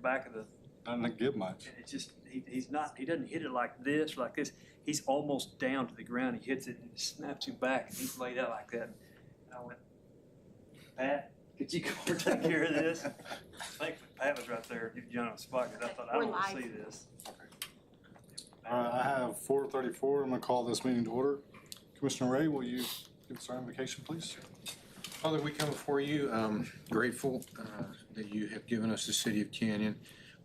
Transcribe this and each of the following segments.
back of the. Doesn't give much. And it's just he doesn't hit it like this or like this. He's almost down to the ground. He hits it and it snaps him back, and he's laid out like that. And I went, Pat, could you go over and take care of this? Thankfully, Pat was right there, John on the spot, because I thought, I don't want to see this. All right, I have 4:34. I'm going to call this meeting to order. Commissioner Ray, will you give us our invocation, please? Father, we come before you grateful that you have given us the city of Canyon.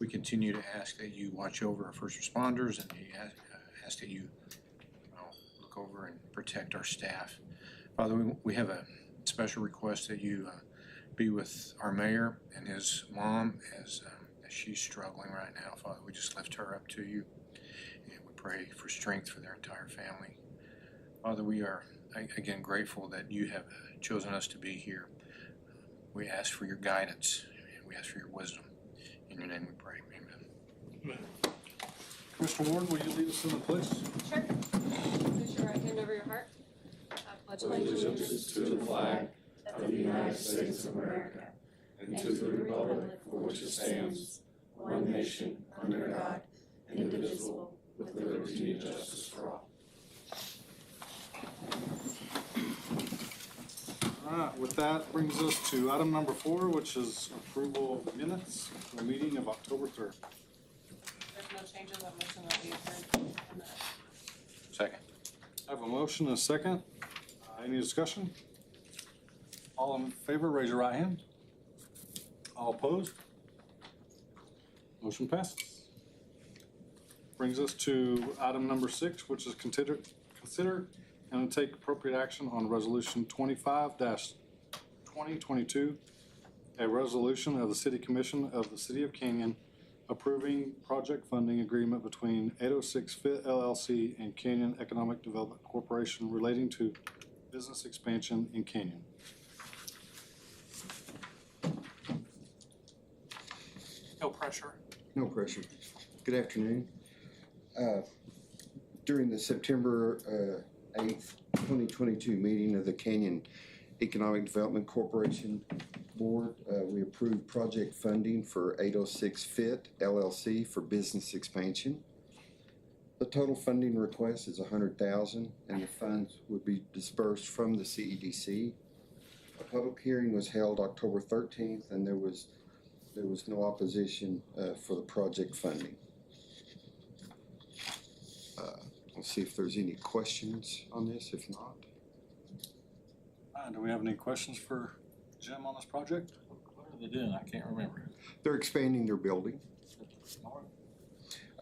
We continue to ask that you watch over our first responders, and we ask that you look over and protect our staff. Father, we have a special request that you be with our mayor and his mom as she's struggling right now. Father, we just lift her up to you, and we pray for strength for their entire family. Father, we are again grateful that you have chosen us to be here. We ask for your guidance, and we ask for your wisdom. In your name we pray, amen. Commissioner Ward, will you lead us in the pledge? Sure. Place your right hand over your heart. I pledge allegiance to the flag of the United States of America and to the republic for which it stands, one nation, under God, indivisible, with liberty and justice for all. All right, with that brings us to item number 4, which is approval of minutes for the meeting of October 3rd. There's no changes. I motion that we approve the minutes. Second. I have a motion and a second. Any discussion? All in favor, raise your right hand. All opposed? Motion passes. Brings us to item number 6, which is consider and take appropriate action on Resolution 25-2022, a resolution of the City Commission of the City of Canyon approving project funding agreement between 806 Fit LLC and Canyon Economic Development Corporation relating to business expansion in Canyon. No pressure. No pressure. Good afternoon. During the September 8th, 2022 meeting of the Canyon Economic Development Corporation Board, we approved project funding for 806 Fit LLC for business expansion. The total funding request is $100,000, and the funds would be dispersed from the CEDC. A public hearing was held October 13th, and there was no opposition for the project funding. Let's see if there's any questions on this. If not, Do we have any questions for Jim on this project? What are they doing? I can't remember. they're expanding their building.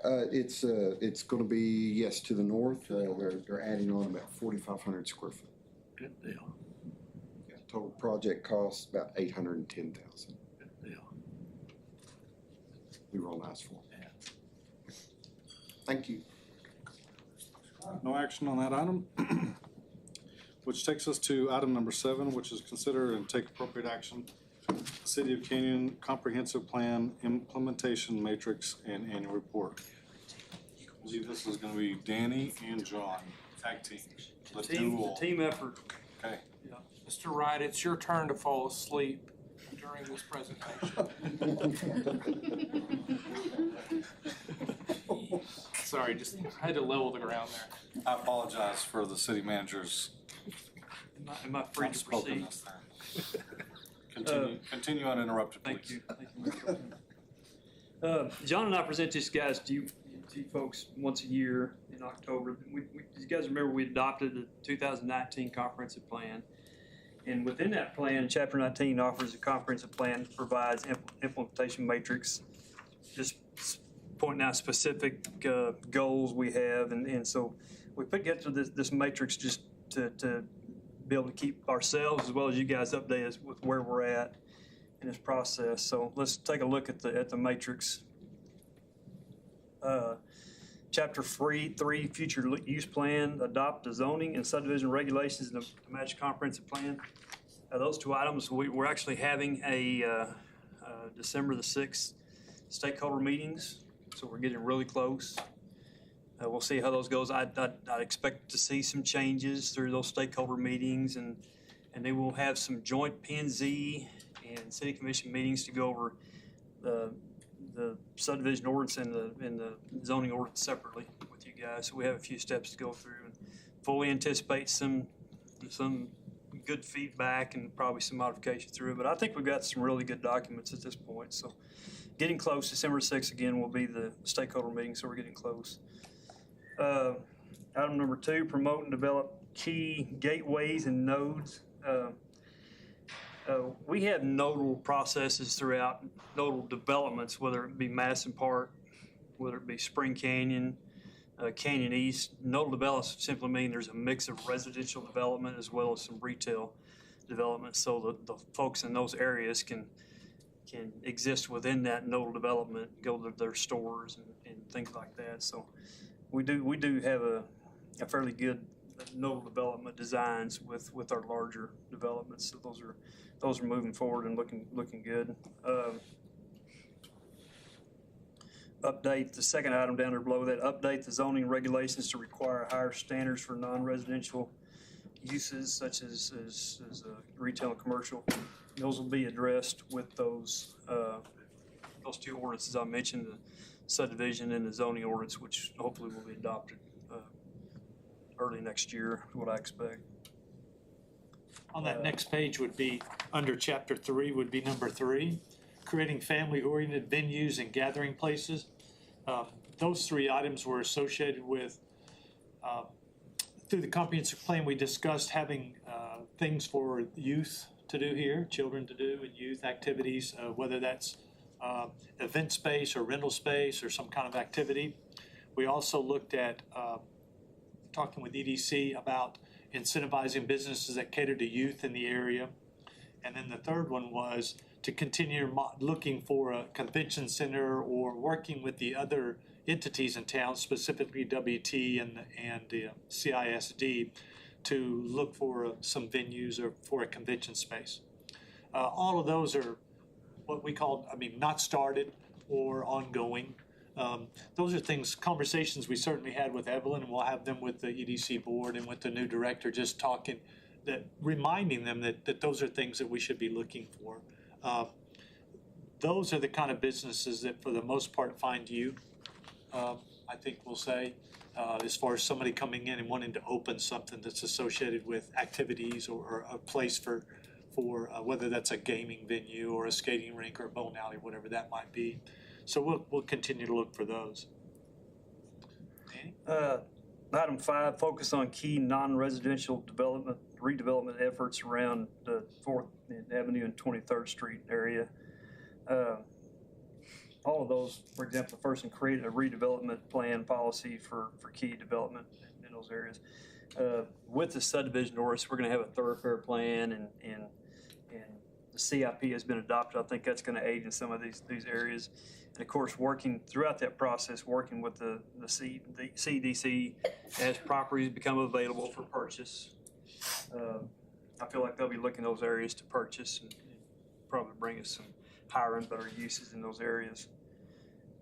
It's going to be, yes, to the north. They're adding on about 4,500 square foot. Good deal. Yeah, total project cost about $810,000. Good deal. We roll nice for them. Yeah. Thank you. No action on that item. Which takes us to item number 7, which is consider and take appropriate action. City of Canyon Comprehensive Plan Implementation Matrix and Annual Report. I believe this is going to be Danny and John, tag team. The Team effort. Okay. Yeah. Mr. Wright, it's your turn to fall asleep during this presentation. Sorry, just I had to level the ground there. I apologize for the city manager's Am I free to proceed? outspokenness there. Continue uninterrupted, please. Thank you. John and I present this guys to you folks once a year in October. You guys remember we adopted the 2019 comprehensive plan. And within that plan, Chapter 19 offers a comprehensive plan that provides implementation matrix, just pointing out specific goals we have. And so we put together this matrix just to be able to keep ourselves as well as you guys updated with where we're at in this process. So let's take a look at the matrix. Chapter 3, future use plan, adopt the zoning and subdivision regulations in the match comprehensive plan. Those 2 items, we're actually having a December the 6th stakeholder meetings, so we're getting really close. We'll see how those goes. I'd expect to see some changes through those stakeholder meetings, and they will have some joint P&Z and City Commission meetings to go over the subdivision ordinance and the zoning ordinance separately with you guys. So we have a few steps to go through and fully anticipate some good feedback and probably some modification through it. But I think we've got some really good documents at this point. So getting close. December 6th again will be the stakeholder meeting, so we're getting close. Item number 2, promote and develop key gateways and nodes. We have nodal processes throughout, nodal developments, whether it be Madison Park, whether it be Spring Canyon, Canyon East. Nodal developments simply mean there's a mix of residential development as well as some retail development, so the folks in those areas can exist within that nodal development, go to their stores and things like that. So we do have a fairly good nodal development designs with our larger developments. So those are moving forward and looking good. Update the second item down there below that. Update the zoning regulations to require higher standards for non-residential uses such as retail and commercial. Those will be addressed with those 2 ordinances I mentioned, the subdivision and the zoning ordinance, which hopefully will be adopted early next year, what I expect. On that next page would be, under chapter 3, would be number 3, creating family-oriented venues and gathering places. Those 3 items were associated with, through the comprehensive plan, we discussed having things for youth to do here, children to do, and youth activities, whether that's event space or rental space or some kind of activity. We also looked at talking with EDC about incentivizing businesses that cater to youth in the area. And then the third one was to continue looking for a convention center or working with the other entities in town, specifically WT and the CISD, to look for some venues or for a convention space. All of those are what we call, not started or ongoing. Those are things, conversations we certainly had with Evelyn, and we'll have them with the EDC board and with the new director, just talking, reminding them that those are things that we should be looking for. Those are the kind of businesses that for the most part find you, I think we'll say, as far as somebody coming in and wanting to open something that's associated with activities or a place for whether that's a gaming venue or a skating rink or a bowling alley, whatever that might be. So we'll continue to look for those. Danny? Item 5, focus on key non-residential redevelopment efforts around the 4th Avenue and 23rd Street area. All of those, for example, the first one created a redevelopment plan policy for key development in those areas. With the subdivision ordinance, we're going to have a thoroughfare plan, and the CIP has been adopted. I think that's going to aid in some of these areas. And of course, working throughout that process, working with the CDC as properties become available for purchase. I feel like they'll be looking at those areas to purchase and probably bring us some higher and better uses in those areas.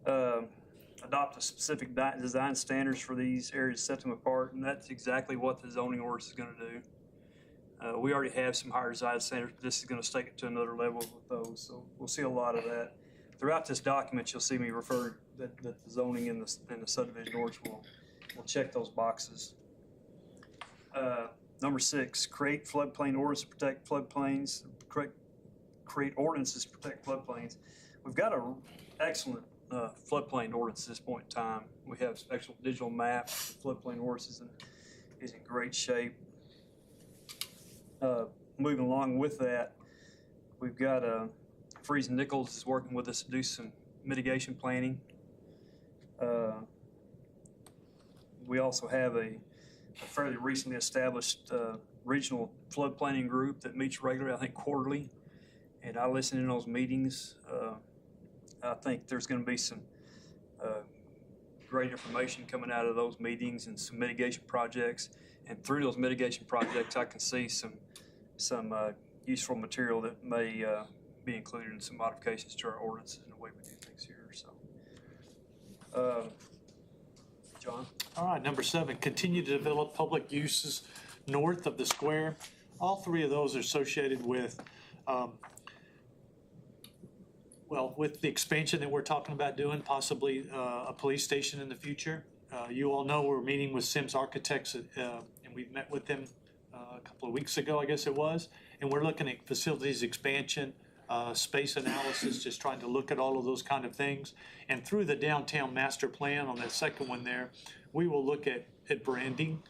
Adopt a specific design standards for these areas, set them apart, and that's exactly what the zoning ordinance is going to do. We already have some higher design standards, but this is going to take it to another level with those, so we'll see a lot of that. Throughout this document, you'll see me refer that the zoning and the subdivision ordinance will check those boxes. Number 6, create floodplain ordinance to protect floodplains. Create ordinances to protect floodplains. We've got an excellent floodplain ordinance at this point in time. We have actual digital map. Floodplain ordinance is in great shape. Moving along with that, we've got Freeze and Nichols is working with us to do some mitigation planning. We also have a fairly recently established regional flood planning group that meets regularly, I think quarterly, and I listen in those meetings. I think there's going to be some great information coming out of those meetings and some mitigation projects. And through those mitigation projects, I can see some useful material that may be included in some modifications to our ordinances and the way we do things here. So, John? All right, number 7, continue to develop public uses north of the square. All 3 of those are associated with Well, with the expansion that we're talking about doing, possibly a police station in the future. You all know we're meeting with Sims Architects, and we've met with them a couple of weeks ago, I guess it was. And we're looking at facilities expansion, space analysis, just trying to look at all of those kind of things. And through the downtown master plan on that second one there, we will look at branding.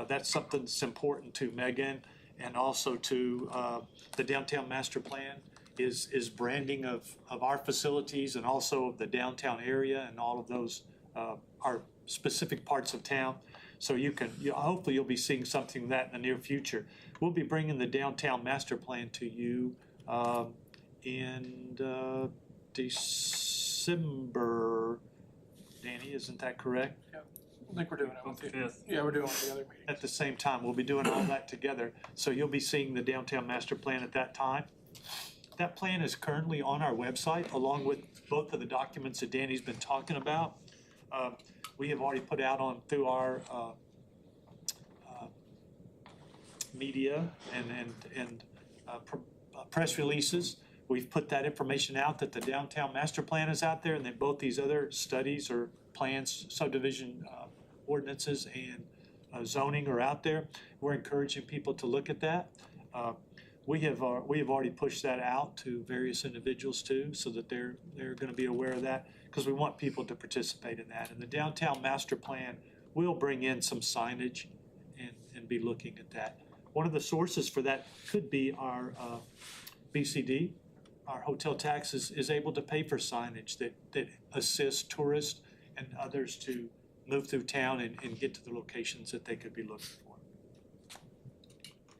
That's something that's important to Megan and also to the downtown master plan is branding of our facilities and also of the downtown area and all of those our specific parts of town. So hopefully you'll be seeing something of that in the near future. We'll be bringing the downtown master plan to you in December. Danny, isn't that correct? I think we're doing it with you. Fifth. Yeah, we're doing it with the other meeting. At the same time, we'll be doing all that together. So you'll be seeing the downtown master plan at that time. That plan is currently on our website along with both of the documents that Danny's been talking about. We have already put out through our media and press releases. We've put that information out that the downtown master plan is out there, and then both these other studies or plans, subdivision ordinances and zoning are out there. We're encouraging people to look at that. We have already pushed that out to various individuals too, so that they're going to be aware of that, because we want people to participate in that. And the downtown master plan will bring in some signage and be looking at that. One of the sources for that could be our BCD. Our hotel tax is able to pay for signage that assists tourists and others to move through town and get to the locations that they could be looking for.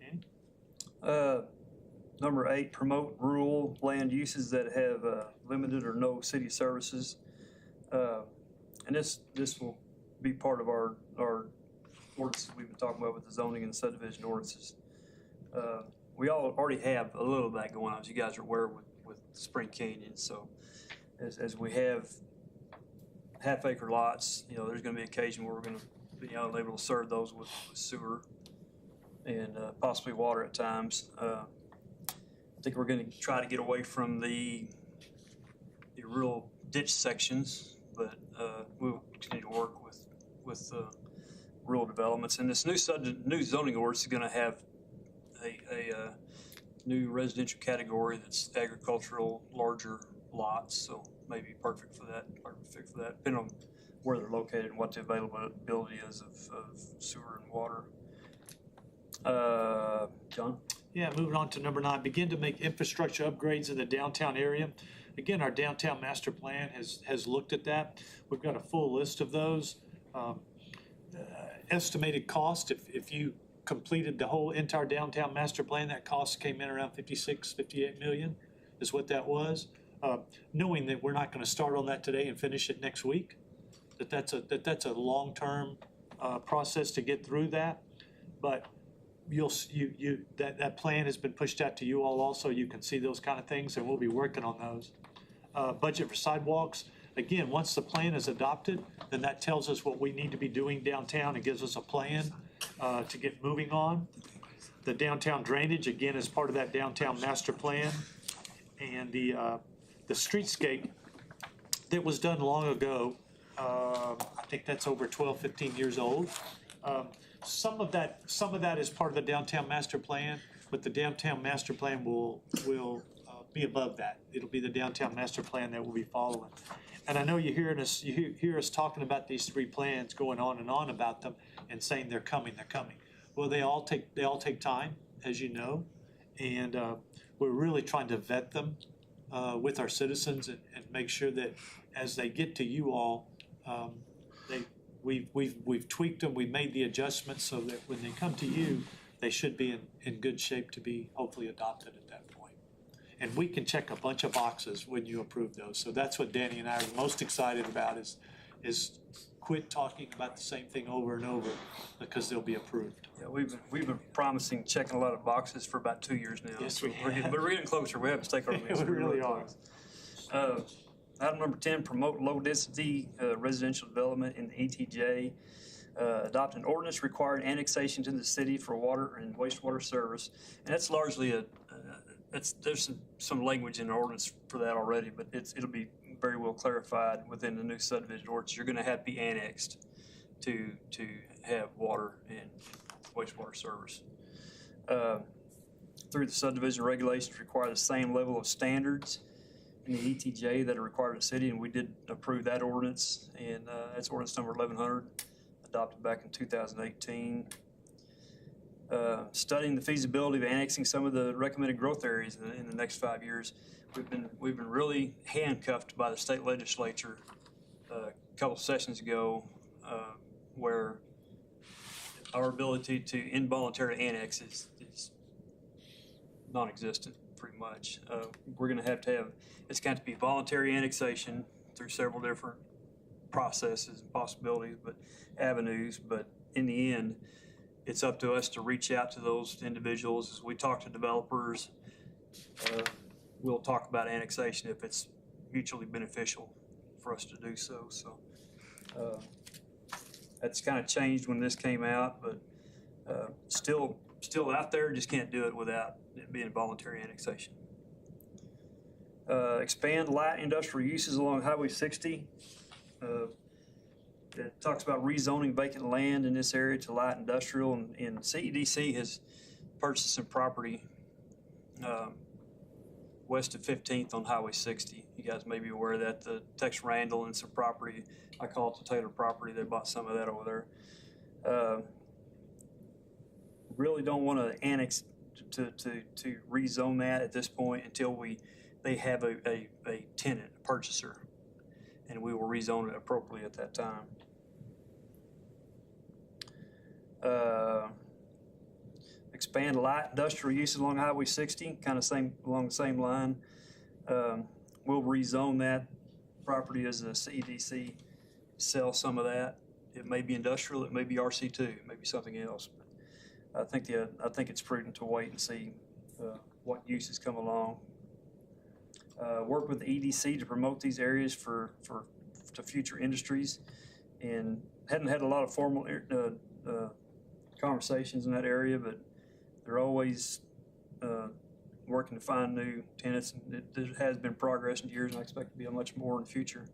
Danny? Number 8, promote rural land uses that have limited or no city services. And this will be part of our ordinances we've been talking about with the zoning and subdivision ordinances. We already have a little of that going on, as you guys are aware with Spring Canyon. So as we have half-acre lots, there's going to be an occasion where we're going to be able to serve those with sewer and possibly water at times. I think we're going to try to get away from the real ditch sections, but we'll continue to work with rural developments. And this new zoning ordinance is going to have a new residential category that's agricultural, larger lots. So maybe perfect for that, depending on where they're located and what the availability is of sewer and water. John? Yeah, moving on to number 9, begin to make infrastructure upgrades in the downtown area. Again, our downtown master plan has looked at that. We've got a full list of those. Estimated cost, if you completed the whole entire downtown master plan, that cost came in around 58 million is what that was. Knowing that we're not going to start on that today and finish it next week, that's a long-term process to get through that. But that plan has been pushed out to you all also. You can see those kind of things, and we'll be working on those. Budget for sidewalks. Again, once the plan is adopted, then that tells us what we need to be doing downtown and gives us a plan to get moving on. The downtown drainage, again, is part of that downtown master plan. And the streetscape that was done long ago, I think that's over 12, 15 years old. Some of that is part of the downtown master plan, but the downtown master plan will be above that. It'll be the downtown master plan that we'll be following. And I know you hear us talking about these 3 plans, going on and on about them, and saying they're coming. Well, they all take time, as you know, and we're really trying to vet them with our citizens and make sure that as they get to you all, we've tweaked them, we've made the adjustments so that when they come to you, they should be in good shape to be hopefully adopted at that point. And we can check a bunch of boxes when you approve those. So that's what Danny and I are most excited about is quit talking about the same thing over and over, because they'll be approved. Yeah, we've been promising checking a lot of boxes for about 2 years now. Yes, So we we're have. getting closer. We have to take our minutes. We really are. Item number 10, promote low-density residential development in the ETJ. Adopt an ordinance requiring annexation to the city for water and wastewater service. And that's largely there's some language in the ordinance for that already, but it'll be very well clarified within the new subdivision ordinance. You're gonna have to be annexed to have water and wastewater service. Through the subdivision regulations require the same level of standards in the ETJ that are required in the city, and we did approve that ordinance, and that's ordinance number 1100, adopted back in 2018. Studying the feasibility of annexing some of the recommended growth areas in the next 5 years. We've been really handcuffed by the state legislature a couple sessions ago, where our ability to involuntary annex is non-existent pretty much. We're gonna have to have, it's got to be voluntary annexation through several different processes and possibilities, but avenues, but in the end, it's up to us to reach out to those individuals. As we talk to developers, we'll talk about annexation if it's mutually beneficial for us to do so. So that's kind of changed when this came out, but still out there, just can't do it without it being voluntary annexation. Expand light industrial uses along Highway 60. It talks about rezoning vacant land in this area to light industrial, and CEDC has purchased some property west of 15th on Highway 60. You guys may be aware of that. The Tex Randall and some property, I call it the Taylor property, they bought some of that over there. Really don't want to annex to rezone that at this point until they have a tenant, a purchaser, and we will rezone it appropriately at that time. Expand light industrial use along Highway 60, kind of along the same line. We'll rezone that property as a CEDC, sell some of that. It may be industrial, it may be RC2, it may be something else. But I think it's prudent to wait and see what uses come along. Work with the EDC to promote these areas to future industries, and hadn't had a lot of formal conversations in that area, but they're always working to find new tenants, and there has been progress in years, and I expect to be much more in the future.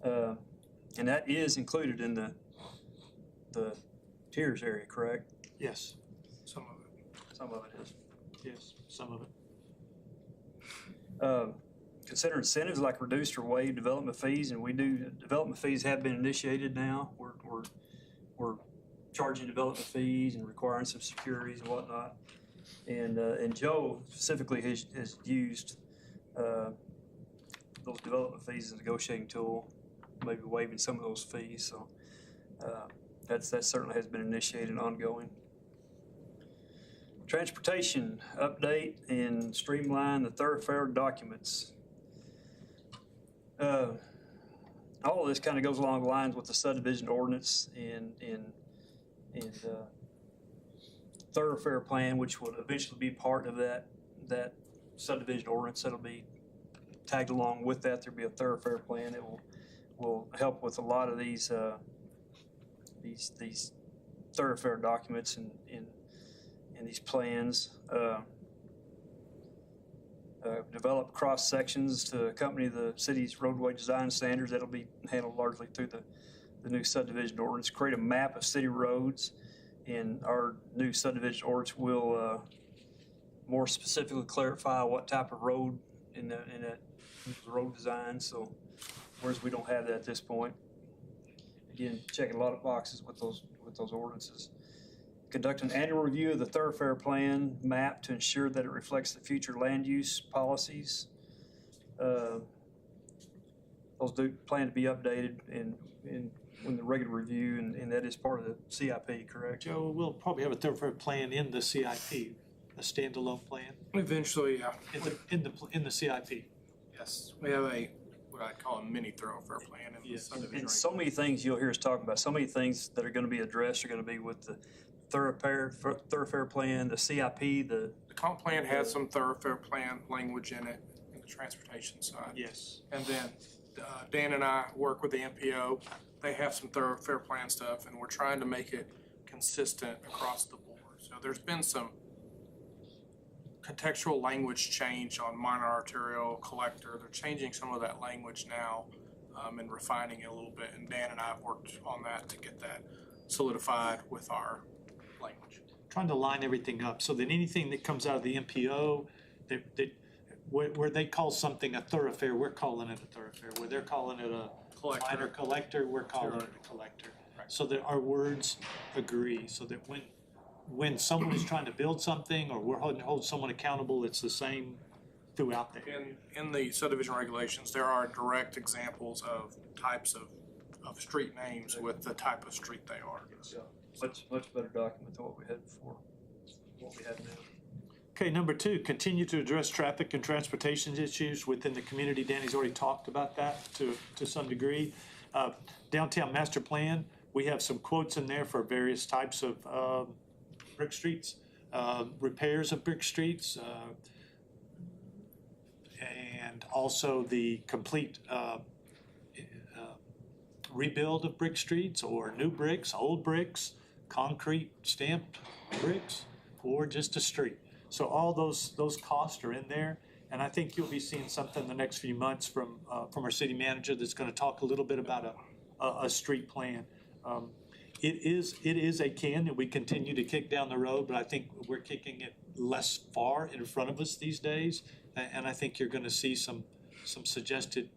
And that is included in the tiers area, correct? Yes, Some of it. Some of it is. yes, some of it. Consider incentives like reduced or waived development fees, and we do. Development fees have been initiated now. We're charging development fees and requiring some securities and whatnot. And Joe specifically has used those development fees as a negotiating tool, maybe waiving some of those fees. So that certainly has been initiated and ongoing. Transportation update and streamline the thoroughfare documents. All of this kind of goes along the lines with the subdivision ordinance and thoroughfare plan, which will eventually be part of that subdivision ordinance. That'll be tagged along with that. There'll be a thoroughfare plan. It will help with a lot of these thoroughfare documents and these plans. Develop cross sections to accompany the city's roadway design standards. That'll be handled largely through the new subdivision ordinance. Create a map of city roads, and our new subdivision ordinance will more specifically clarify what type of road in that road design. So, whereas we don't have that at this point. Again, checking a lot of boxes with those ordinances. Conduct an annual review of the thoroughfare plan map to ensure that it reflects the future land use policies. Those do plan to be updated in the regular review, and that is part of the CIP, correct? Joe, we'll probably have a thoroughfare plan in the CIP, a standalone plan Eventually, yeah. in the CIP. Yes, we have what I'd call a mini thoroughfare plan in the Yes. subdivision. And so many things you'll hear us talk about, so many things that are going to be addressed are going to be with the thoroughfare plan, the CIP, The comp plan has some thoroughfare plan language in it, in the transportation side. Yes. And then Dan and I work with the MPO. They have some thoroughfare plan stuff, and we're trying to make it consistent across the board. So there's been some contextual language change on minor arterial collector. They're changing some of that language now and refining it a little bit. And Dan and I have worked on that to get that solidified with our language. Trying to line everything up so that anything that comes out of the MPO, where they call something a thoroughfare, we're calling it a thoroughfare. Where they're calling it a minor collector, we're calling it a collector. So that our words agree, so that when someone is trying to build something or we're hold someone accountable, it's the same throughout there. In the subdivision regulations, there are direct examples of types of street names with the type of street they are. Much better document than what we had before, what we have now. Okay, number 2, continue to address traffic and transportation issues within the community. Danny's already talked about that to some degree. Downtown master plan, we have some quotes in there for various types of brick streets, repairs of brick streets, and also the complete rebuild of brick streets or new bricks, old bricks, concrete stamped bricks, or just a street. So all those costs are in there, and I think you'll be seeing something in the next few months from our city manager that's going to talk a little bit about a street plan. It is a can that we continue to kick down the road, but I think we're kicking it less far in front of us these days, and I think you're going to see some suggested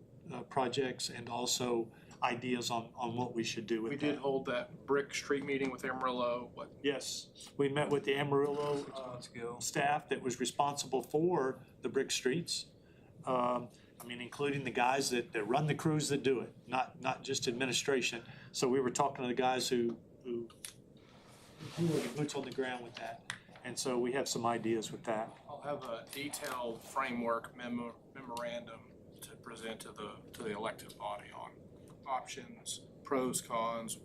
projects and also ideas on what we should do with that. We did hold that brick street meeting with Amarillo. Yes, we met with the Amarillo staff that was responsible for the brick streets. Including the guys that run the crews that do it, not just administration. So we were talking to the guys who are the boots on the ground with that. And so we have some ideas with that. I'll have a detailed framework memorandum to present to the elected body on options, pros, cons,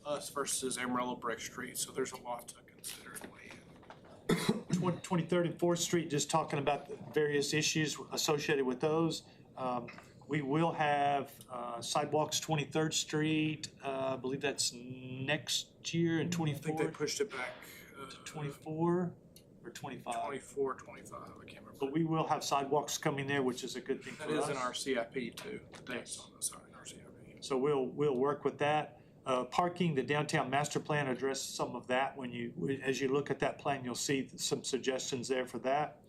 us versus Amarillo Brick Street. So there's a lot to consider and weigh in. 23rd and 4th Street, just talking about the various issues associated with those. We will have sidewalks 23rd Street, I believe that's next year in 24. I think they pushed it back. 24 or 25? 24, 25, I can't remember. But we will have sidewalks coming there, which is a good thing for That us. is in our CIP too. The dates on this are in our CIP. So we'll work with that. Parking, the downtown master plan addressed some of that. As you look at that plan, you'll see some suggestions there for that.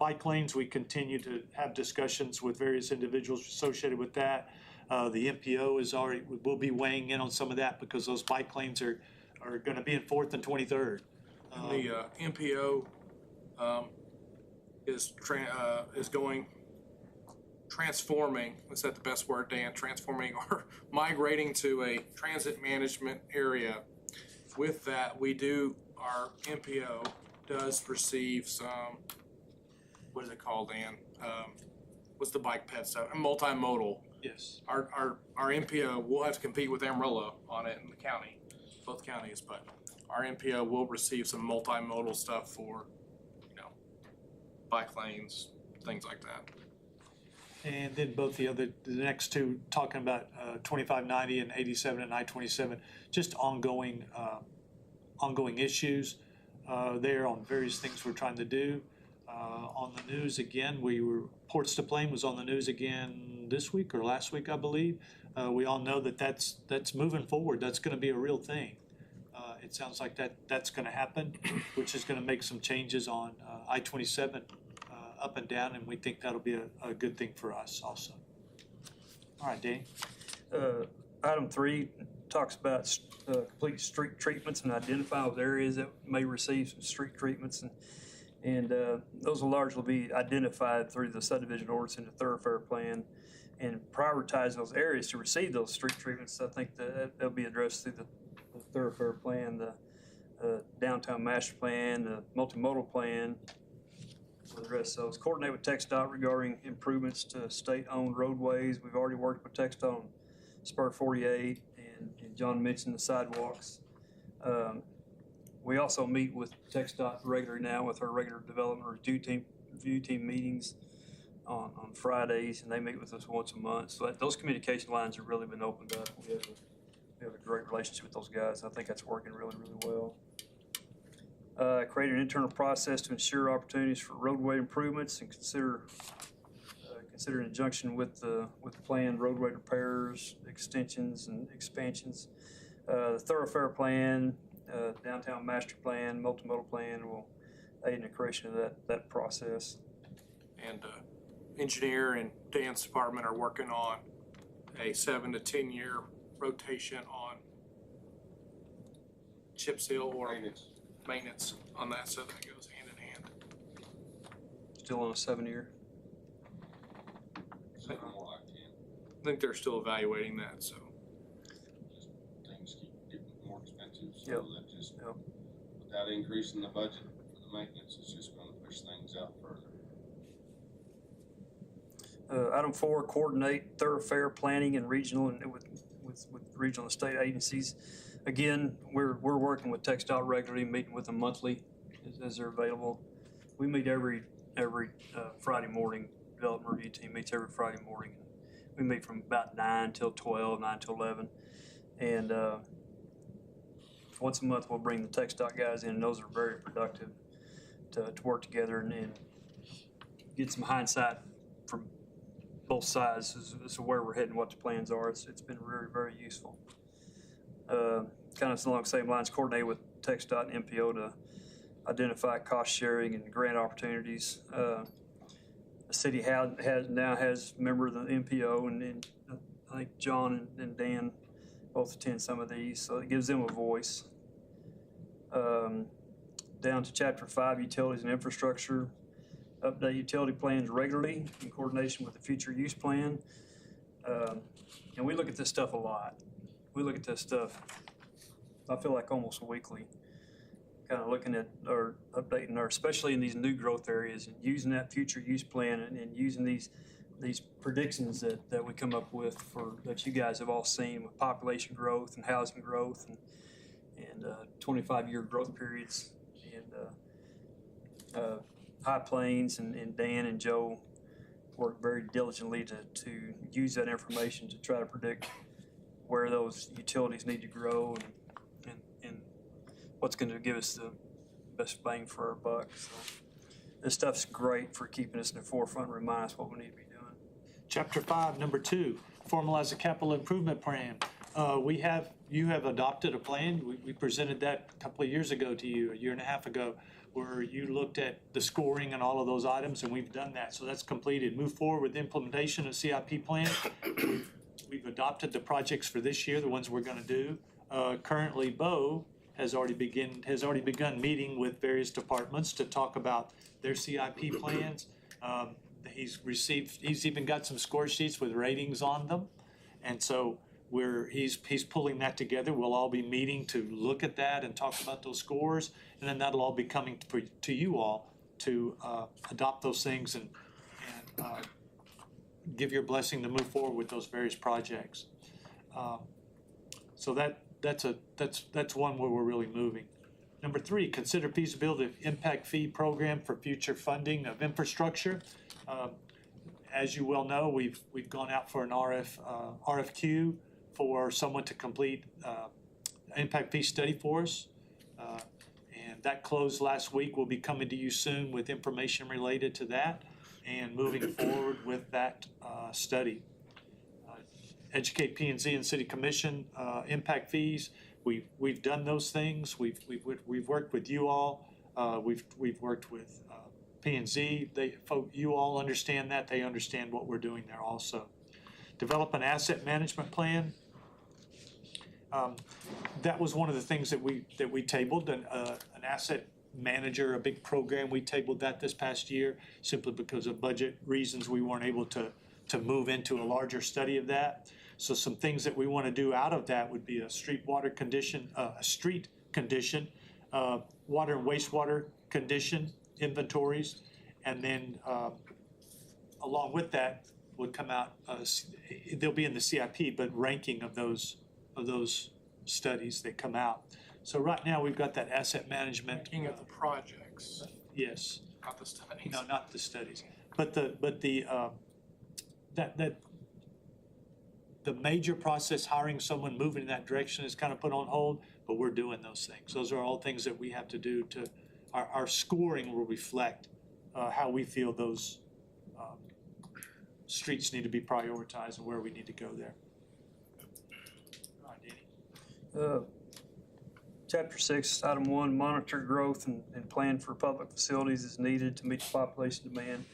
Bike lanes, we continue to have discussions with various individuals associated with that. The MPO will be weighing in on some of that because those bike lanes are going to be in 4th and 23rd. The MPO is transforming, is that the best word, Dan? Transforming or migrating to a transit management area. With that, our MPO does receive some, what is it called, Dan? What's the bike ped stuff? Multimodal. Yes. Our MPO will have to compete with Amarillo on it in the county, both counties, but our MPO will receive some multimodal stuff for, bike lanes, things like that. And then the next two, talking about 2590 and 87 and I-27, just ongoing issues there on various things we're trying to do. On the news again, Ports to Plain was on the news again this week or last week, I believe. We all know that's moving forward. That's going to be a real thing. It sounds like that's going to happen, which is going to make some changes on I-27 up and down, and we think that'll be a good thing for us also. All right, Danny. Item 3 talks about complete street treatments and identify those areas that may receive some street treatments, and those will largely be identified through the subdivision ordinance and the thoroughfare plan, and prioritize those areas to receive those street treatments. I think that they'll be addressed through the thoroughfare plan, the downtown master plan, the multimodal plan. We'll address those. Coordinate with TxDOT regarding improvements to state-owned roadways. We've already worked with TxDOT on Spur 48, and John mentioned the sidewalks. We also meet with TxDOT regularly now with our regular development review team meetings on Fridays, and they meet with us once a month. So those communication lines have really been opened up. We have a great relationship with those guys. I think that's working really, really well. Create an internal process to ensure opportunities for roadway improvements and consider in conjunction with the planned roadway repairs, extensions, and expansions. The thoroughfare plan, downtown master plan, multimodal plan will aid in the creation of that process. And engineer and Dan's department are working on a 7 to 10 year rotation on chip seal or maintenance on that, so that goes hand in hand. Still on a 7-year. More like 10. I think they're still evaluating that, so. Just things keep getting more expensive, so Yep. that just, Yep. without increasing the budget for the maintenance, it's just gonna push things out further. Item 4, coordinate thoroughfare planning and regional and with regional and state agencies. Again, we're working with TxDOT regularly, meeting with them monthly as they're available. We meet every Friday morning. Development review team meets every Friday morning. We meet from about 9 till 12, 9 till 11. And once a month, we'll bring the TxDOT guys in, and those are very productive to work together and get some hindsight from both sides as to where we're heading, what the plans are. It's been very, very useful. Kind of along the same lines, coordinate with TxDOT and MPO to identify cost sharing and grant opportunities. The city now has a member of the MPO, and I think John and Dan both attend some of these, so it gives them a voice. Down to Chapter 5, utilities and infrastructure. Update utility plans regularly in coordination with the future use plan. And we look at this stuff a lot. We look at this stuff, I feel like almost weekly. Kind of looking at or updating our, especially in these new growth areas, and using that future use plan and using these predictions that we come up with that you guys have all seen with population growth and housing growth and 25-year growth periods. And High Plains and Dan and Joe work very diligently to use that information to try to predict where those utilities need to grow and what's going to give us the best bang for our buck. So this stuff's great for keeping us in the forefront and remind us what we need to be doing. Chapter 5, number 2, formalize a capital improvement plan. You have adopted a plan. We presented that a couple of years ago to you, a year and a half ago, where you looked at the scoring and all of those items, and we've done that. So that's completed. Move forward with implementation of CIP plan. We've adopted the projects for this year, the ones we're going to do. Currently, Bo has already begun meeting with various departments to talk about their CIP plans. He's even got some score sheets with ratings on them, and so he's pulling that together. We'll all be meeting to look at that and talk about those scores, and then that'll all be coming to you all to adopt those things and give your blessing to move forward with those various projects. So that's one where we're really moving. Number 3, consider feasibility of impact fee program for future funding of infrastructure. As you well know, we've gone out for an RFQ for someone to complete impact fee study for us. And that closed last week. We'll be coming to you soon with information related to that and moving forward with that study. Educate P&Z and City Commission impact fees. We've done those things. We've worked with you all. We've worked with P&Z. You all understand that. They understand what we're doing there also. Develop an asset management plan. That was one of the things that we tabled, an asset manager, a big program. We tabled that this past year simply because of budget reasons. We weren't able to move into a larger study of that. So some things that we want to do out of that would be a street condition, water and wastewater condition inventories, and then along with that would come out, they'll be in the CIP, but ranking of those studies that come out. So right now we've got that asset management. Ranking of the projects, Yes. not the studies. No, not the studies, but the major process, hiring someone, moving in that direction is kind of put on hold, but we're doing those things. Those are all things that we have to do our scoring will reflect how we feel those streets need to be prioritized and where we need to go there. All right, Danny. Chapter 6, Item 1, monitor growth and plan for public facilities as needed to meet the population demand.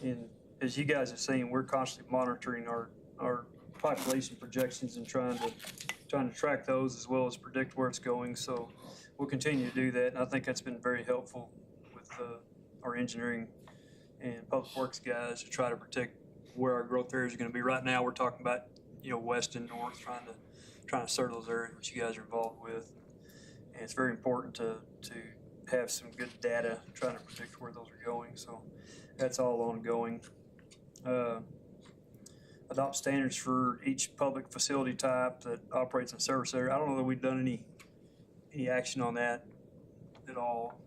And as you guys have seen, we're constantly monitoring our population projections and trying to track those as well as predict where it's going. So we'll continue to do that, and I think that's been very helpful with our engineering and public works guys to try to predict where our growth areas are going to be. Right now, we're talking about west and north, trying to serve those areas which you guys are involved with. And it's very important to have some good data trying to predict where those are going. So that's all ongoing. Adopt standards for each public facility type that operates in service area. I don't know that we've done any action on that at all.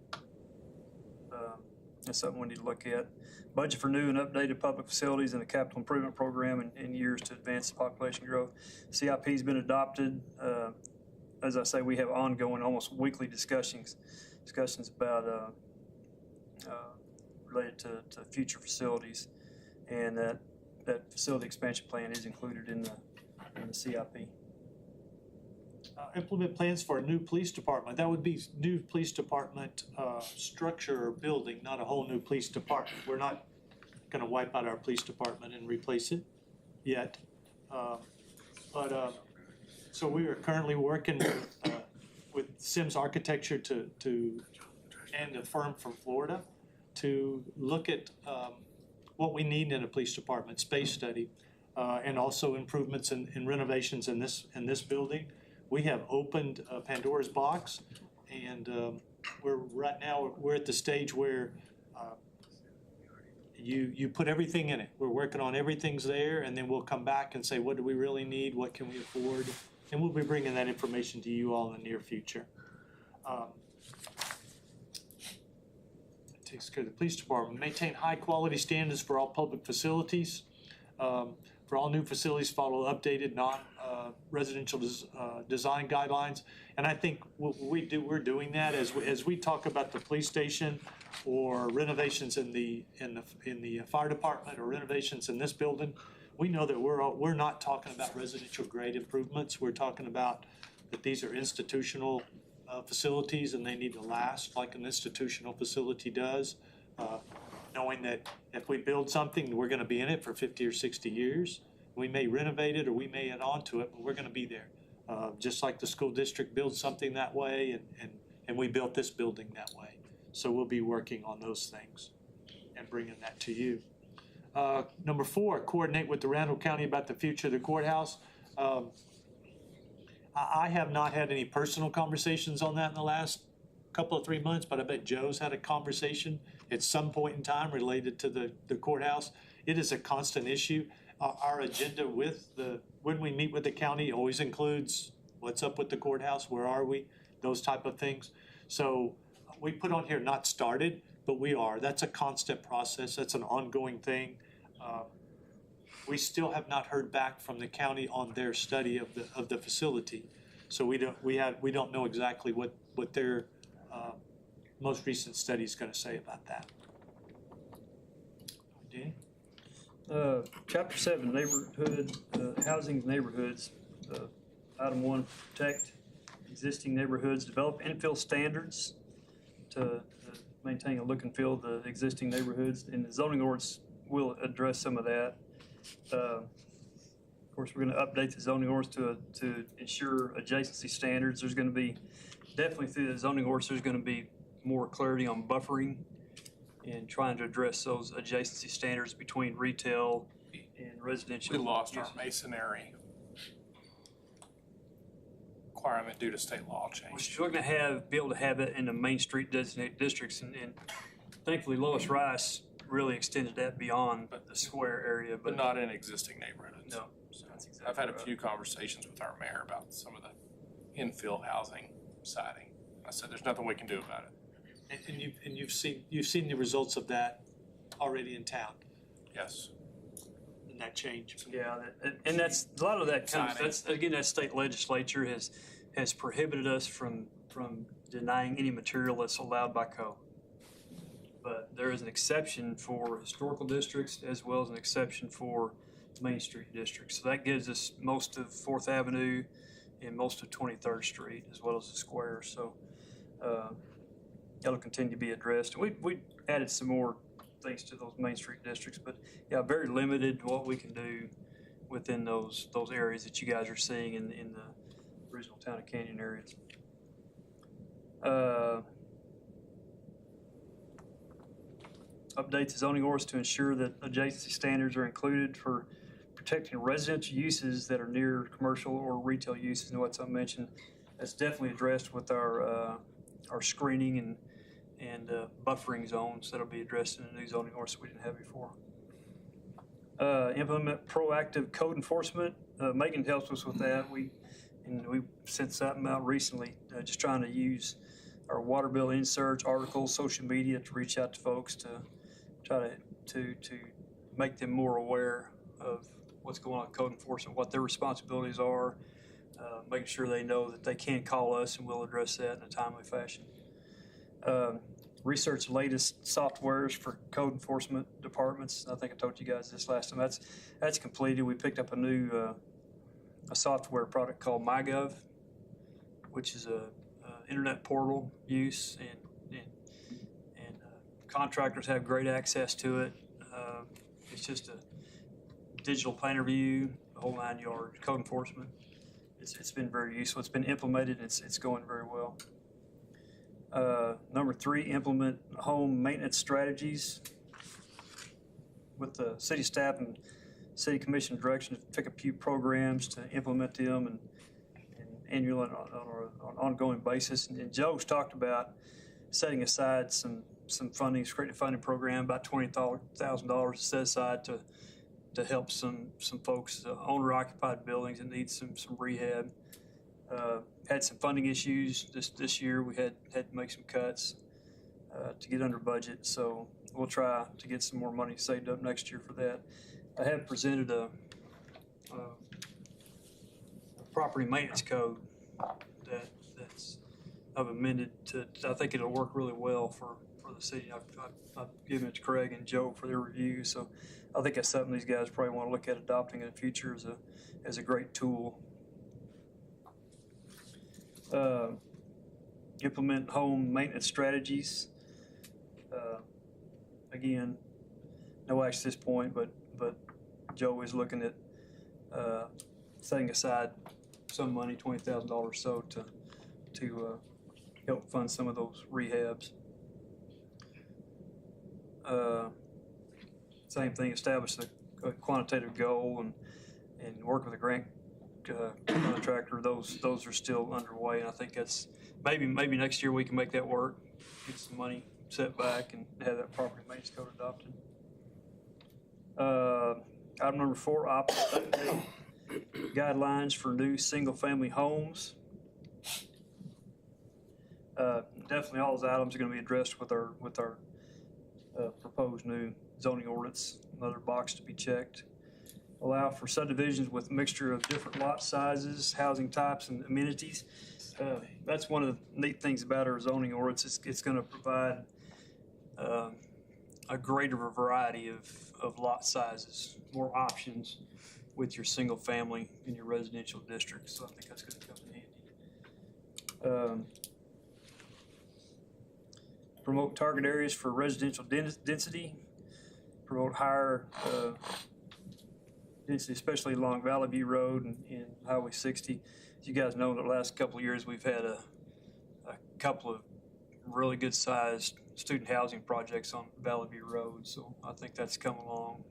That's something we need to look at. Budget for new and updated public facilities and a capital improvement program in years to advance the population growth. CIP's been adopted. As I say, we have ongoing, almost weekly discussions about related to future facilities, and that facility expansion plan is included in the CIP. Implement plans for a new police department. That would be new police department structure or building, not a whole new police department. We're not going to wipe out our police department and replace it yet. So we are currently working with Sims Architecture and a firm from Florida to look at what we need in a police department, space study, and also improvements and renovations in this building. We have opened Pandora's box, and we're at the stage where you put everything in it. We're working on everything's there, and then we'll come back and say, what do we really need? What can we afford? And we'll be bringing that information to you all in the near future. It takes care of the police department. Maintain high-quality standards for all public facilities. For all new facilities, follow updated non-residential design guidelines. And I think what we're doing that as we talk about the police station or renovations in the fire department or renovations in this building. We know that we're not talking about residential grade improvements. We're talking about that these are institutional facilities and they need to last like an institutional facility does. Knowing that if we build something, we're going to be in it for 50 or 60 years. We may renovate it or we may add on to it, but we're going to be there. Just like the school district builds something that way, and we built this building that way. So we'll be working on those things and bringing that to you. Number 4, coordinate with the Randall County about the future of the courthouse. I have not had any personal conversations on that in the last couple of 3 months, but I bet Joe's had a conversation at some point in time related to the courthouse. It is a constant issue. Our agenda when we meet with the county always includes what's up with the courthouse, where are we, those type of things. So we put on here not started, but we are. That's a constant process. That's an ongoing thing. We still have not heard back from the county on their study of the facility. So we don't know exactly what their most recent study is going to say about that. Danny? Chapter 7, neighborhood, housing neighborhoods. Item 1, protect existing neighborhoods, develop infill standards to maintain a look and feel of the existing neighborhoods. And the zoning ordinance will address some of that. Of course, we're going to update the zoning ordinance to ensure adjacency standards. There's going to be, definitely through the zoning ordinance, there's going to be more clarity on buffering and trying to address those adjacency standards between retail and residential. We lost our uses. masonry requirement due to state law change. We're going to be able to have it in the Main Street designated districts, and thankfully Lois Rice really extended that beyond the square area, But not in existing neighborhoods. no. So That's exactly I've had a right. few conversations with our mayor about some of the infill housing siding. I said, there's nothing we can do about it. And you've seen the results of that already in town, Yes. and that change. Yeah, and that's a lot of that comes. Exciting. That state legislature has prohibited us from denying any material that's allowed by code. But there is an exception for historical districts as well as an exception for Main Street districts. So that gives us most of Fourth Avenue and most of 23rd Street as well as the square. So that'll continue to be addressed. We added some more things to those Main Street districts, but yeah, very limited what we can do within those areas that you guys are seeing in the original Town of Canyon areas. Updates the zoning ordinance to ensure that adjacency standards are included for protecting residential uses that are near commercial or retail uses. And what's I mentioned, that's definitely addressed with our screening and buffering zones that'll be addressed in the new zoning ordinance we didn't have before. Implement proactive code enforcement. Megan helps us with that. We sent something out recently, just trying to use our water bill inserts, articles, social media to reach out to folks to try to make them more aware of what's going on with code enforcement, what their responsibilities are, making sure they know that they can call us and we'll address that in a timely fashion. Research the latest softwares for code enforcement departments. I think I told you guys this last time. That's completed. We picked up a new a software product called MyGov, which is a internet portal use, and contractors have great access to it. It's just a digital plan review, the whole 9 yards. Code enforcement. It's been very useful. It's been implemented. It's going very well. Number 3, implement home maintenance strategies with the city staff and city commission direction to pick a few programs to implement them and annual on an ongoing basis. And Joe's talked about setting aside some funding, creating a funding program, about $20,000 set aside to help some folks, owner occupied buildings that need some rehab. Had some funding issues this year. We had to make some cuts to get under budget, so we'll try to get some more money saved up next year for that. I have presented a property maintenance code that's I've amended to. I think it'll work really well for the city. I've given it to Craig and Joe for their review, so I think that's something these guys probably want to look at adopting in the future as a great tool. Implement home maintenance strategies. Again, no action at this point, but Joe is looking at setting aside some money, $20,000 or so, to help fund some of those rehabs. Same thing, establish a quantitative goal and work with a grant contractor. Those are still underway, and I think that's maybe next year we can make that work, get some money set back and have that property maintenance code adopted. Item number 4, guidelines for new single-family homes. Definitely all those items are going to be addressed with our proposed new zoning ordinance. Another box to be checked. Allow for subdivisions with mixture of different lot sizes, housing types, and amenities. That's one of the neat things about our zoning ordinance. It's going to provide a greater variety of lot sizes, more options with your single family in your residential district. So I think that's going to come in handy. Promote target areas for residential density. Promote higher density, especially along Valley View Road and Highway 60. As you guys know, in the last couple of years, we've had a couple of really good-sized student housing projects on Valley View Road. So I think that's come along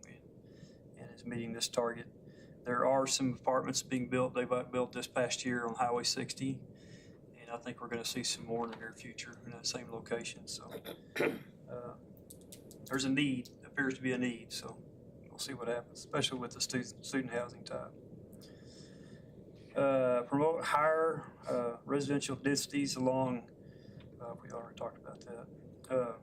and is meeting this target. There are some apartments being built. They've built this past year on Highway 60. And I think we're going to see some more in the near future in that same location. So there's a need, appears to be a need. So we'll see what happens, especially with the student housing type. Promote higher residential densities along, we already talked about that.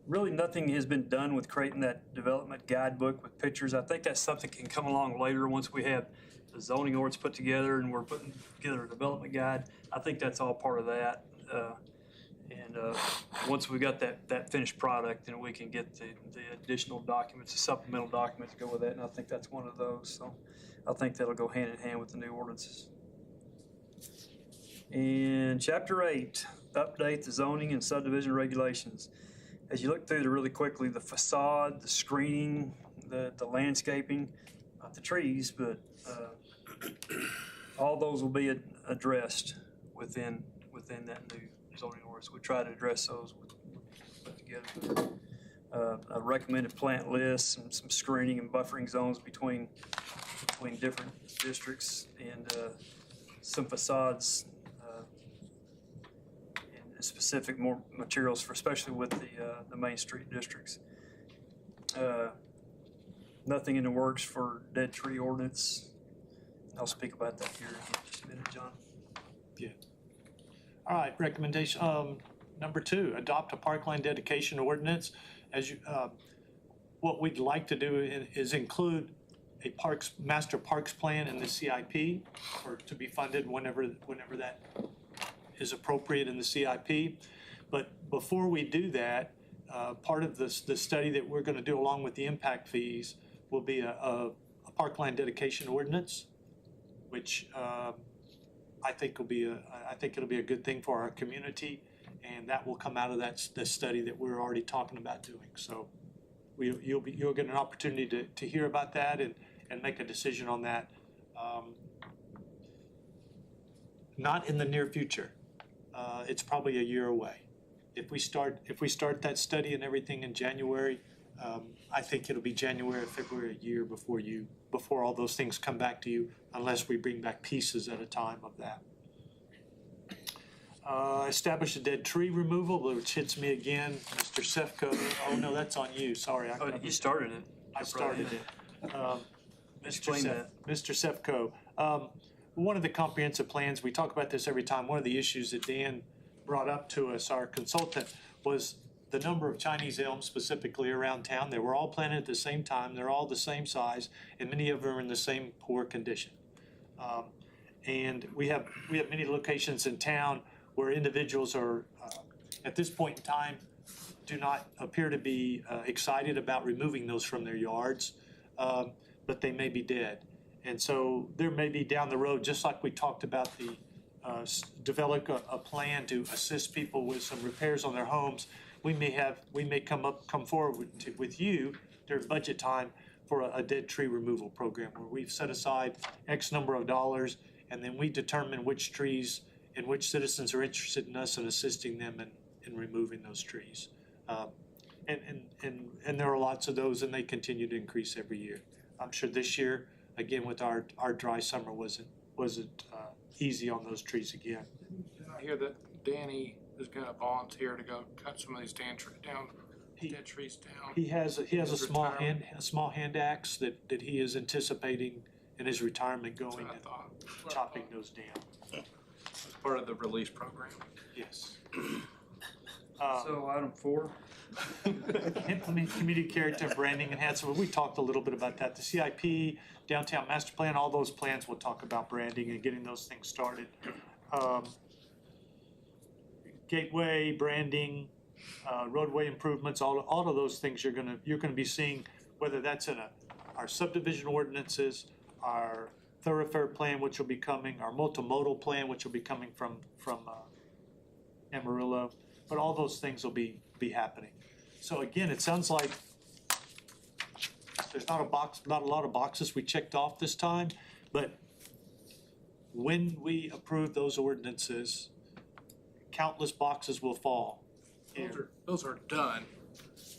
Really nothing has been done with creating that development guidebook with pictures. I think that's something that can come along later once we have the zoning ordinance put together and we're putting together a development guide. I think that's all part of that. And once we got that finished product, then we can get the additional documents, the supplemental documents to go with that, and I think that's one of those. So I think that'll go hand in hand with the new ordinances. And Chapter 8, update the zoning and subdivision regulations. As you look through it really quickly, the facade, the screening, the landscaping, not the trees, but all those will be addressed within that new zoning ordinance. We try to address those, put together a recommended plant list, and some screening and buffering zones between different districts, and some facades, and specific more materials for, especially with the Main Street districts. Nothing in the works for dead tree ordinance. I'll speak about that here in just a minute, John. All right, recommendation, number 2, adopt a Parkland dedication ordinance. As you, what we'd like to do is include a master parks plan in the CIP, or to be funded whenever that is appropriate in the CIP. But before we do that, part of the study that we're gonna do along with the impact fees will be a Parkland dedication ordinance, which I think it'll be a good thing for our community, and that will come out of the study that we're already talking about doing. So you'll get an opportunity to hear about that and make a decision on that. Not in the near future. It's probably a year away. If we start that study and everything in January, I think it'll be January or February, a year before all those things come back to you, unless we bring back pieces at a time of that. Establish a dead tree removal, which hits me again, Mr. Sefco. Oh, no, that's on you, sorry. You started it. I started it. Explain that. Mr. Sefco, one of the comprehensive plans, we talk about this every time, one of the issues that Dan brought up to us, our consultant, was the number of Chinese elms specifically around town. They were all planted at the same time, they're all the same size, and many of them are in the same poor condition. And we have many locations in town where individuals are, at this point in time, do not appear to be excited about removing those from their yards, but they may be dead. And so there may be down the road, just like we talked about develop a plan to assist people with some repairs on their homes, we may come forward with you during budget time for a dead tree removal program where we've set aside X number of dollars, and then we determine which trees and which citizens are interested in us in assisting them in removing those trees. And there are lots of those, and they continue to increase every year. I'm sure this year, again, with our dry summer, wasn't easy on those trees again. I hear that Danny is gonna volunteer to go cut some of these dead trees down. He has a His small retirement. hand axe that he is anticipating in his retirement That's going what I and thought. chopping those down. As part of the release program. Yes. So item 4. Implement community character and branding enhancement. We talked a little bit about that. The CIP, downtown master plan, all those plans will talk about branding and getting those things started. Gateway, branding, roadway improvements, all of those things you're gonna be seeing, whether that's in our subdivision ordinances, our thoroughfare plan, which will be coming, our multimodal plan, which will be coming from Amarillo, but all those things will be happening. So again, it sounds like there's not a lot of boxes we checked off this time, but when we approve those ordinances, countless boxes will fall. Those are done.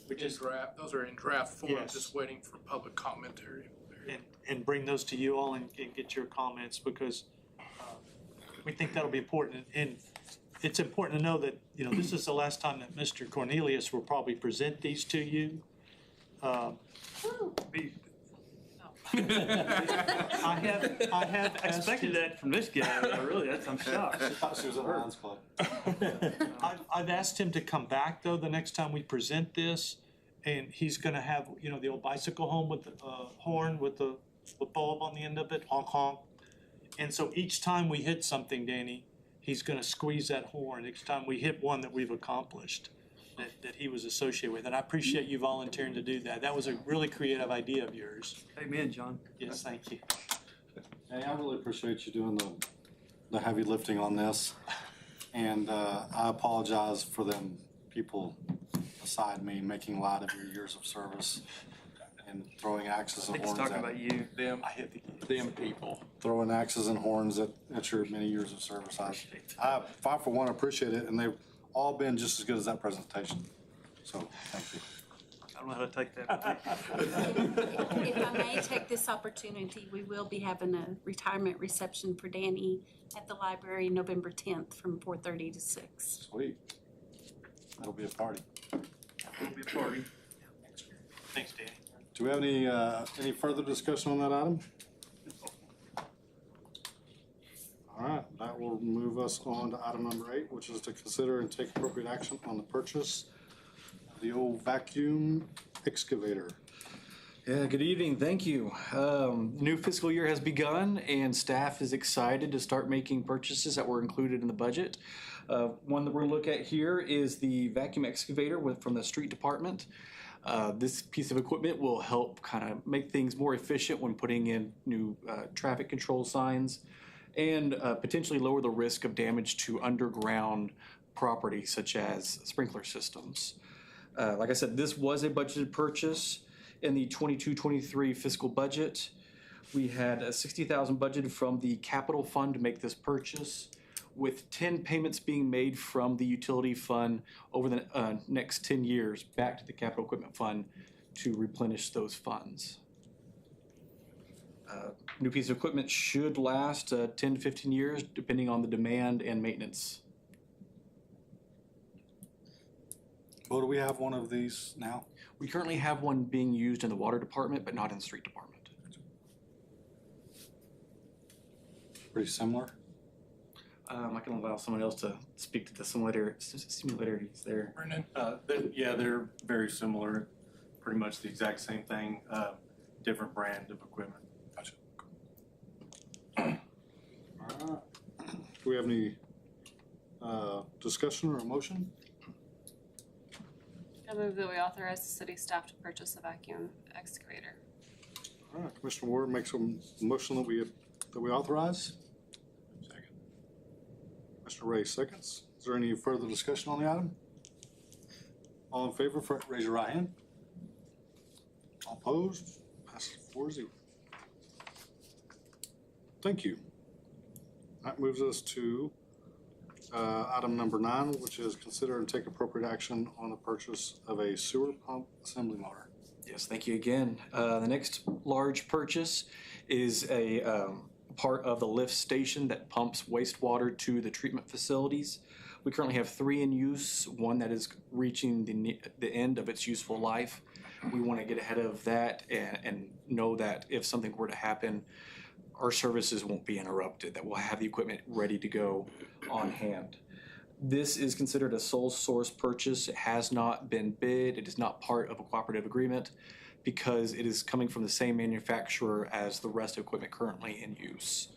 Those are in draft form, Yes. just waiting for public commentary. And bring those to you all and get your comments, because we think that'll be important. And it's important to know that, this is the last time that Mr. Cornelius will probably present these to you. I have I expected that from this guy. I'm shocked. She thought she was in the Lions Club. I've asked him to come back, though, the next time we present this, and he's gonna have, the old bicycle home with the horn with the bulb on the end of it, honk honk. And so each time we hit something, Danny, he's gonna squeeze that horn each time we hit one that we've accomplished, that he was associated with. And I appreciate you volunteering to do that. That was a really creative idea of yours. Amen, John. Yes, thank you. Hey, I really appreciate you doing the heavy lifting on this. And I apologize for them people beside me making light of your years of service and throwing axes I and think he's horns talking at about you. Them, I hit the them people. throwing axes and horns at your many years of service. I for one, appreciate it, and they've all been just as good as that presentation. So, thank you. I don't know how to take that. If I may take this opportunity, we will be having a retirement reception for Danny at the library November 10th from 4:30 to 6. Sweet. That'll be a party. It'll be a party. Thanks, Danny. Do we have any further discussion on that item? All right, that will move us on to item number 8, which is to consider and take appropriate action on the purchase of the old vacuum excavator. Yeah, good evening, thank you. New fiscal year has begun and staff is excited to start making purchases that were included in the budget. One that we're gonna look at here is the vacuum excavator from the street department. This piece of equipment will help kind of make things more efficient when putting in new traffic control signs and potentially lower the risk of damage to underground property such as sprinkler systems. Like I said, this was a budgeted purchase in the 22-23 fiscal budget. We had $60,000 budgeted from the capital fund to make this purchase, with 10 payments being made from the utility fund over the next 10 years back to the capital equipment fund to replenish those funds. New piece of equipment should last 10 to 15 years depending on the demand and maintenance. Well, do we have one of these now? We currently have one being used in the water department, but not in the street department. Pretty similar? I can allow someone else to speak to the similarities there. Brendan? Yeah, they're very similar, pretty much the exact same thing, different brand of equipment. Gotcha. All right. Do we have any discussion or a motion? I move that we authorize the city staff to purchase a vacuum excavator. All right, Commissioner Ward makes a motion that we authorize. Second. Mr. Ray seconds. Is there any further discussion on the item? All in favor, raise your right hand. All opposed? Passes 4-0. Thank you. That moves us to item number 9, which is consider and take appropriate action on the purchase of a sewer pump assembly motor. Yes, thank you again. The next large purchase is a part of the lift station that pumps wastewater to the treatment facilities. We currently have 3 in use, one that is reaching the end of its useful life. We want to get ahead of that and know that if something were to happen, our services won't be interrupted, that we'll have the equipment ready to go on hand. This is considered a sole source purchase. It has not been bid. It is not part of a cooperative agreement because it is coming from the same manufacturer as the rest of equipment currently in use.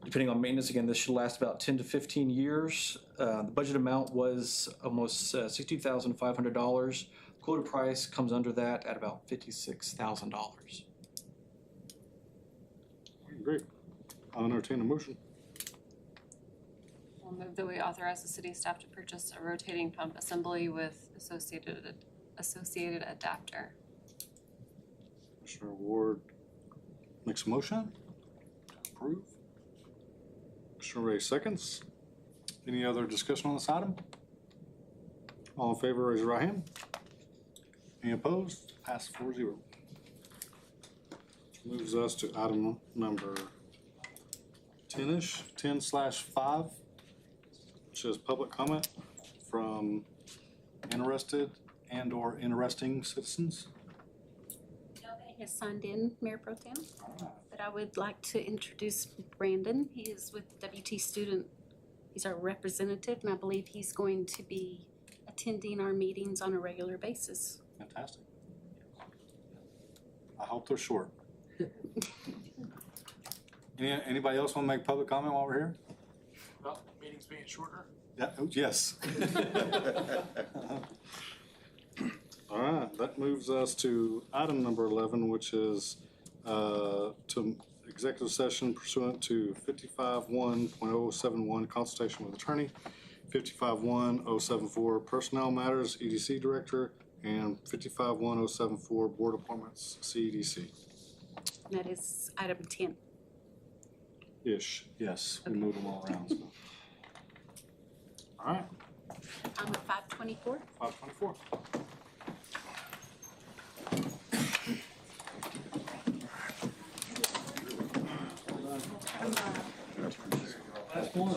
Depending on maintenance, again, this should last about 10 to 15 years. The budget amount was almost $62,500. Quoted price comes under that at about $56,000. Great. I'll entertain a motion. I'll move that we authorize the city staff to purchase a rotating pump assembly with associated adapter. Commissioner Ward makes a motion to approve. Commissioner Ray seconds. Any other discussion on this item? All in favor, raise your right hand. Any opposed? Pass 4-0. Moves us to item number 10-ish, 10/5, which is public comment from interested and/or interesting citizens. Nobody has signed in, Mayor Pro Tem, but I would like to introduce Brandon. He is with WT Student. He's our representative, and I believe he's going to be attending our meetings on a regular basis. Fantastic. I hope they're short. Anybody else want to make public comment while we're here? Well, meetings being shorter. Yeah, oh, yes. All right, that moves us to item number 11, which is to executive session pursuant to 55-1.071 consultation with attorney, 55-1.074 personnel matters, EDC director, and 55-1.074 board appointments, CEDC. That is item 10. Ish, yes, we moved them all around. So. All right, I'm at 524. 524. Last one.